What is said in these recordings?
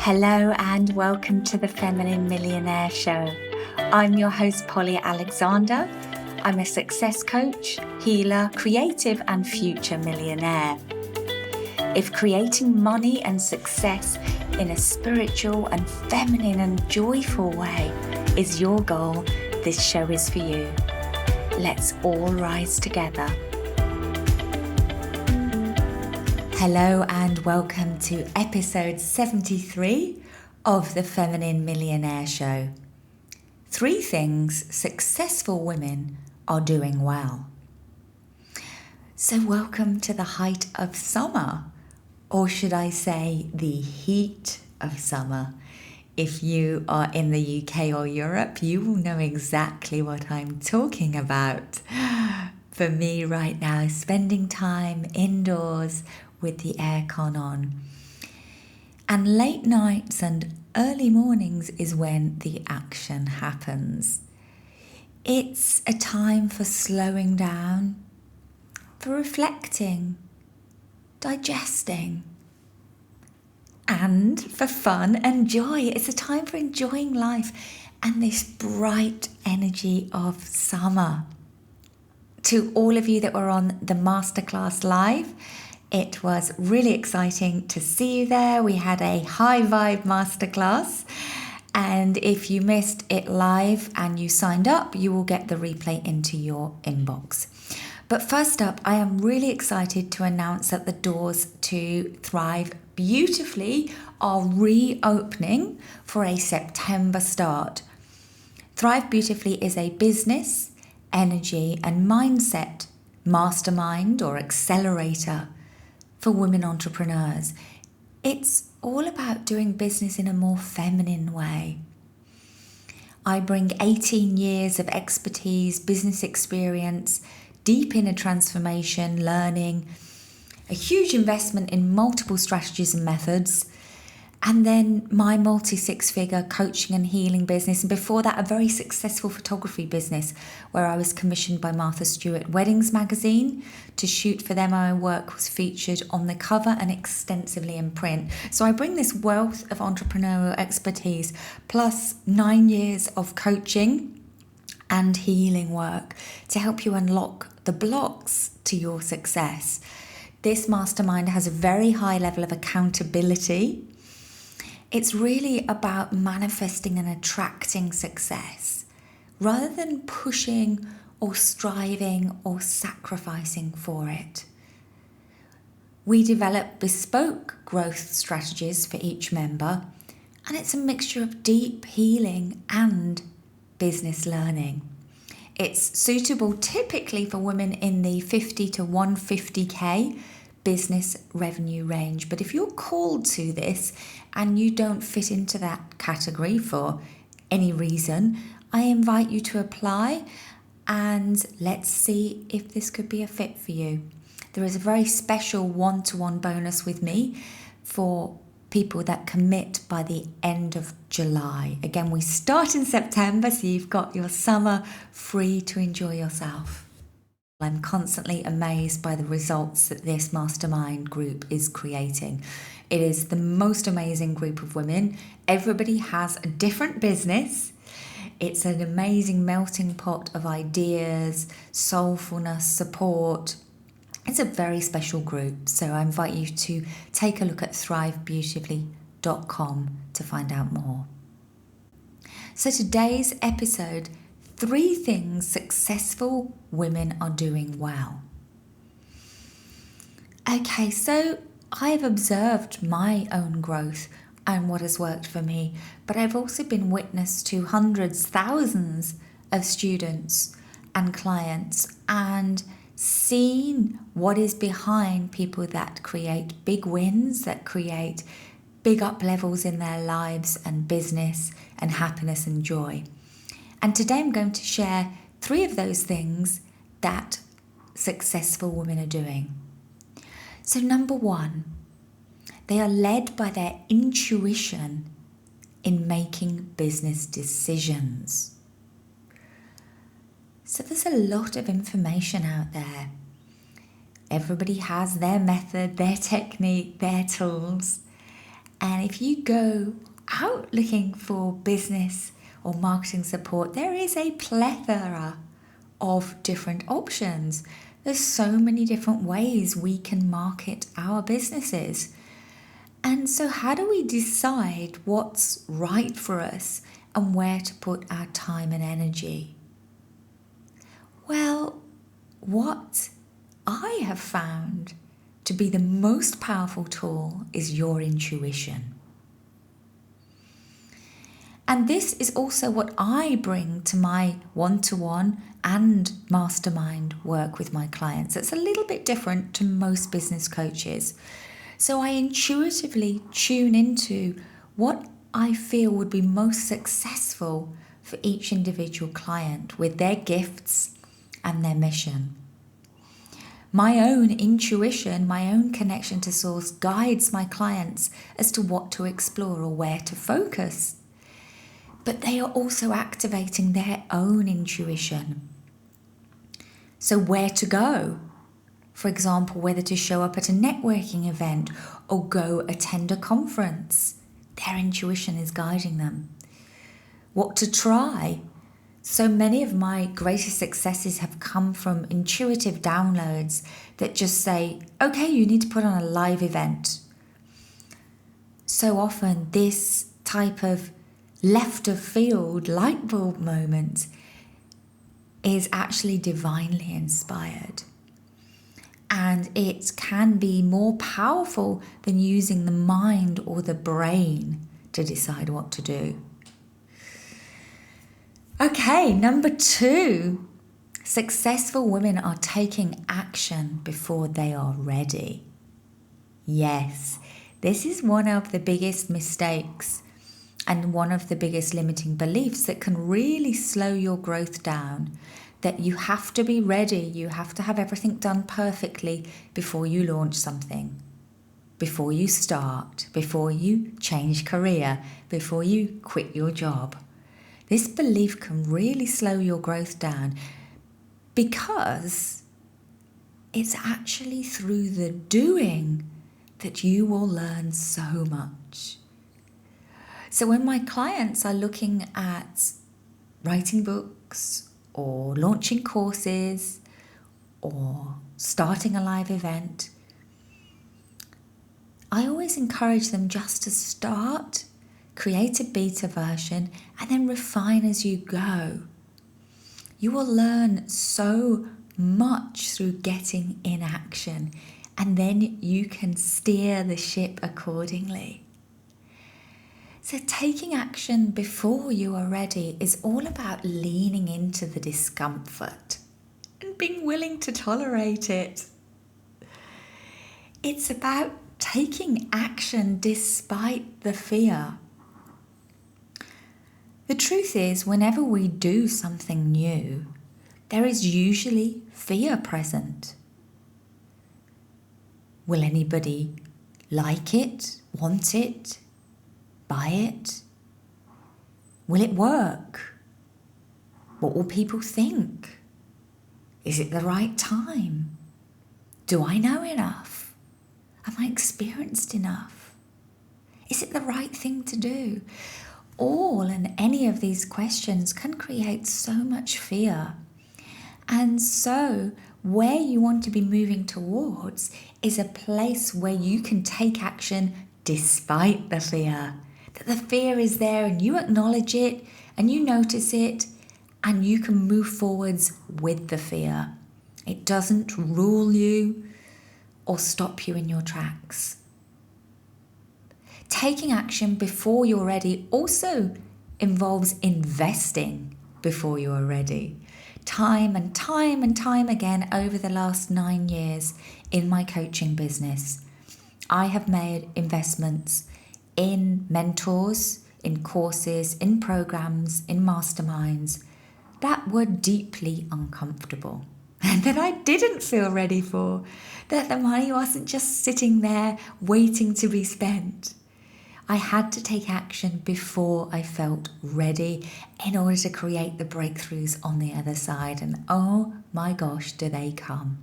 Hello and welcome to the Feminine Millionaire Show. I'm your host, Polly Alexander. I'm a success coach, healer, creative, and future millionaire. If creating money and success in a spiritual and feminine and joyful way is your goal, this show is for you. Let's all rise together. Hello and welcome to episode 73 of the Feminine Millionaire Show. 3 things successful women are doing well. So welcome to the height of summer, or should I say the heat of summer. If you are in the UK or Europe, you will know exactly what I'm talking about. For me right now, spending time indoors with the aircon on. And late nights and early mornings is when the action happens. It's a time for slowing down, for reflecting, digesting, and for fun and joy. It's a time for enjoying life and this bright energy of summer. To all of you that were on the masterclass live, it was really exciting to see you there. We had a high vibe masterclass. And if you missed it live and you signed up, you will get the replay into your inbox. But first up, I am really excited to announce that the doors to Thrive Beautifully are reopening for a September start. Thrive Beautifully is a business, energy and mindset mastermind or accelerator for women entrepreneurs. It's all about doing business in a more feminine way. I bring 18 years of expertise, business experience, deep inner transformation, learning, a huge investment in multiple strategies and methods, and then my multi-6-figure coaching and healing business. And before that, a very successful photography business where I was commissioned by Martha Stewart Weddings magazine to shoot for them. My work was featured on the cover and extensively in print. So I bring this wealth of entrepreneurial expertise plus 9 years of coaching and healing work to help you unlock the blocks to your success. This mastermind has a very high level of accountability. It's really about manifesting and attracting success rather than pushing or striving or sacrificing for it. We develop bespoke growth strategies for each member, and it's a mixture of deep healing and business learning. It's suitable typically for women in the 50 to 150k business revenue range. But if you're called to this and you don't fit into that category for any reason, I invite you to apply and let's see if this could be a fit for you. There is a very special one-to-one bonus with me for people that commit by the end of July. Again, we start in September, so you've got your summer free to enjoy yourself. I'm constantly amazed by the results that this mastermind group is creating. It is the most amazing group of women. Everybody has a different business. It's an amazing melting pot of ideas, soulfulness, support. It's a very special group. So I invite you to take a look at thrivebeautifully.com to find out more. So today's episode, 3 things successful women are doing well. Okay, so I've observed my own growth and what has worked for me, but I've also been witness to hundreds, thousands of students and clients and seen what is behind people that create big wins, that create big up levels in their lives and business and happiness and joy. And today I'm going to share 3 of those things that successful women are doing. So number 1, they are led by their intuition in making business decisions. So there's a lot of information out there. Everybody has their method, their technique, their tools. And if you go out looking for business or marketing support, there is a plethora of different options. There's so many different ways we can market our businesses. And so how do we decide what's right for us and where to put our time and energy? Well, what I have found to be the most powerful tool is your intuition. And this is also what I bring to my one-to-one and mastermind work with my clients. It's a little bit different to most business coaches. So I intuitively tune into what I feel would be most successful for each individual client with their gifts and their mission. My own intuition, my own connection to source guides my clients as to what to explore or where to focus. But they are also activating their own intuition. So where to go? For example, whether to show up at a networking event or go attend a conference. Their intuition is guiding them. What to try? So many of my greatest successes have come from intuitive downloads that just say, okay, you need to put on a live event. So often this type of left of field light bulb moment is actually divinely inspired. And it can be more powerful than using the mind or the brain to decide what to do. Okay, number 2, successful women are taking action before they are ready. Yes, this is one of the biggest mistakes and one of the biggest limiting beliefs that can really slow your growth down, that you have to be ready, you have to have everything done perfectly before you launch something, before you start, before you change career, before you quit your job. This belief can really slow your growth down because it's actually through the doing that you will learn so much. So when my clients are looking at writing books or launching courses or starting a live event, I always encourage them just to start, create a beta version, and then refine as you go. You will learn so much through getting in action, and then you can steer the ship accordingly. So taking action before you are ready is all about leaning into the discomfort and being willing to tolerate it. It's about taking action despite the fear. The truth is, whenever we do something new, there is usually fear present. Will anybody like it, want it, buy it? Will it work? What will people think? Is it the right time? Do I know enough? Am I experienced enough? Is it the right thing to do? All and any of these questions can create so much fear. And so where you want to be moving towards is a place where you can take action despite the fear. That the fear is there and you acknowledge it and you notice it and you can move forwards with the fear. It doesn't rule you or stop you in your tracks. Taking action before you're ready also involves investing before you're ready. Time and time and time again over the last 9 years in my coaching business, I have made investments in mentors, in courses, in programs, in masterminds that were deeply uncomfortable and that I didn't feel ready for, that the money wasn't just sitting there waiting to be spent. I had to take action before I felt ready in order to create the breakthroughs on the other side. And oh my gosh, do they come.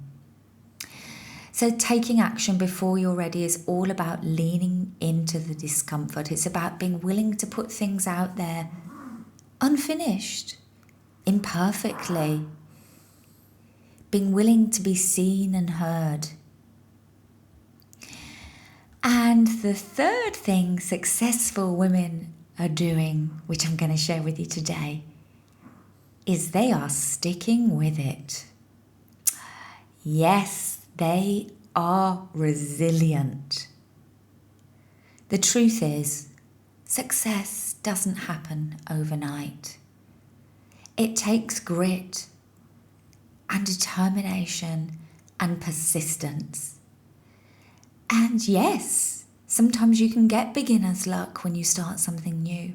So taking action before you're ready is all about leaning into the discomfort. It's about being willing to put things out there unfinished, imperfectly, being willing to be seen and heard. And the third thing successful women are doing, which I'm going to share with you today, is they are sticking with it. Yes, they are resilient. The truth is, success doesn't happen overnight. It takes grit and determination and persistence. And yes, sometimes you can get beginner's luck when you start something new.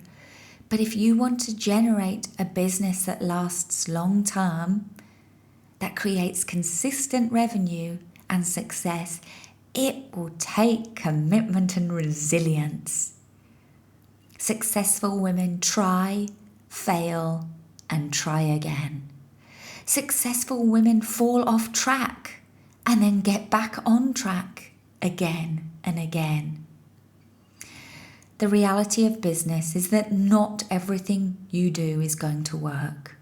But if you want to generate a business that lasts long term, that creates consistent revenue and success, it will take commitment and resilience. Successful women try, fail, and try again. Successful women fall off track and then get back on track again and again. The reality of business is that not everything you do is going to work.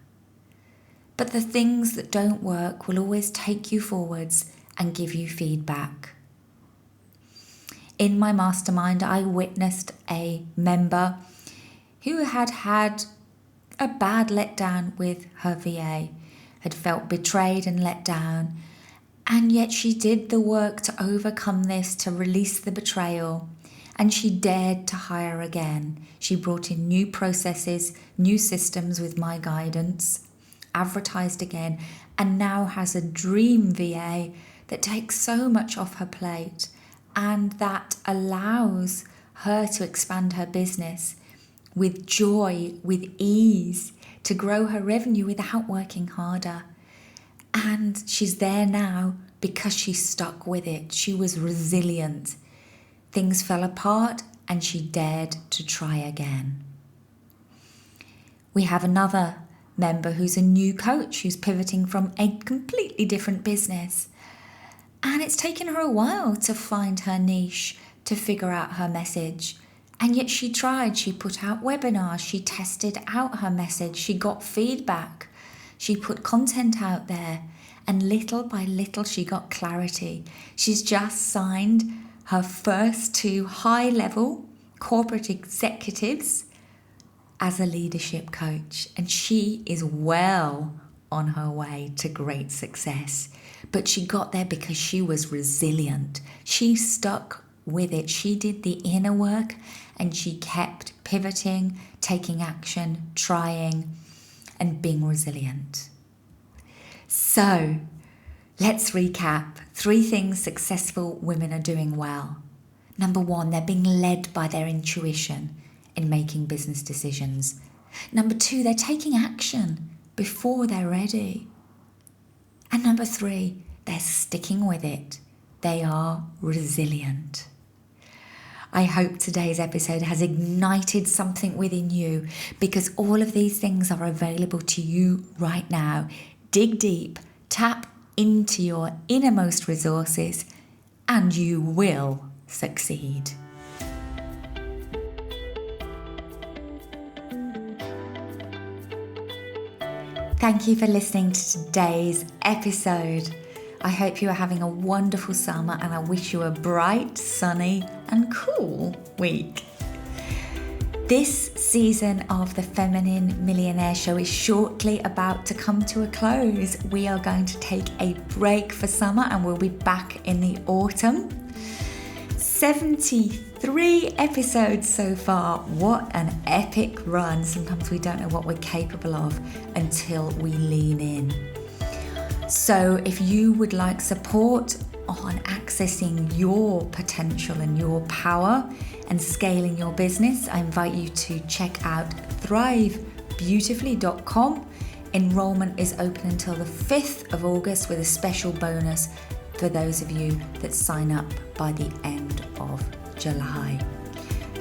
But the things that don't work will always take you forwards and give you feedback. In my mastermind, I witnessed a member who had a bad letdown with her VA, had felt betrayed and let down, and yet she did the work to overcome this, to release the betrayal, and she dared to hire again. She brought in new processes, new systems with my guidance, advertised again, and now has a dream VA that takes so much off her plate and that allows her to expand her business with joy, with ease, to grow her revenue without working harder. And she's there now because she stuck with it. She was resilient. Things fell apart and she dared to try again. We have another member who's a new coach who's pivoting from a completely different business. And it's taken her a while to find her niche, to figure out her message. And yet she tried. She put out webinars. She tested out her message. She got feedback. She put content out there. And little by little, she got clarity. She's just signed her first 2 high-level corporate executives as a leadership coach. And she is well on her way to great success. But she got there because she was resilient. She stuck with it. She did the inner work and she kept pivoting, taking action, trying, and being resilient. So, let's recap 3 things successful women are doing well. Number 1, they're being led by their intuition in making business decisions. Number 2, they're taking action before they're ready. And number 3, they're sticking with it. They are resilient. I hope today's episode has ignited something within you, because all of these things are available to you right now. Dig deep, tap into your innermost resources, and you will succeed. Thank you for listening to today's episode. I hope you are having a wonderful summer, and I wish you a bright, sunny and cool week. This season of the Feminine Millionaire Show is shortly about to come to a close. We are going to take a break for summer and we'll be back in the autumn. 73 episodes so far. What an epic run. Sometimes we don't know what we're capable of until we lean in. So if you would like support on accessing your potential and your power and scaling your business, I invite you to check out thrivebeautifully.com. Enrolment is open until the 5th of August with a special bonus for those of you that sign up by the end of July.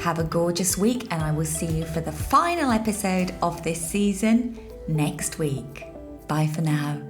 Have a gorgeous week, and I will see you for the final episode of this season next week. Bye for now.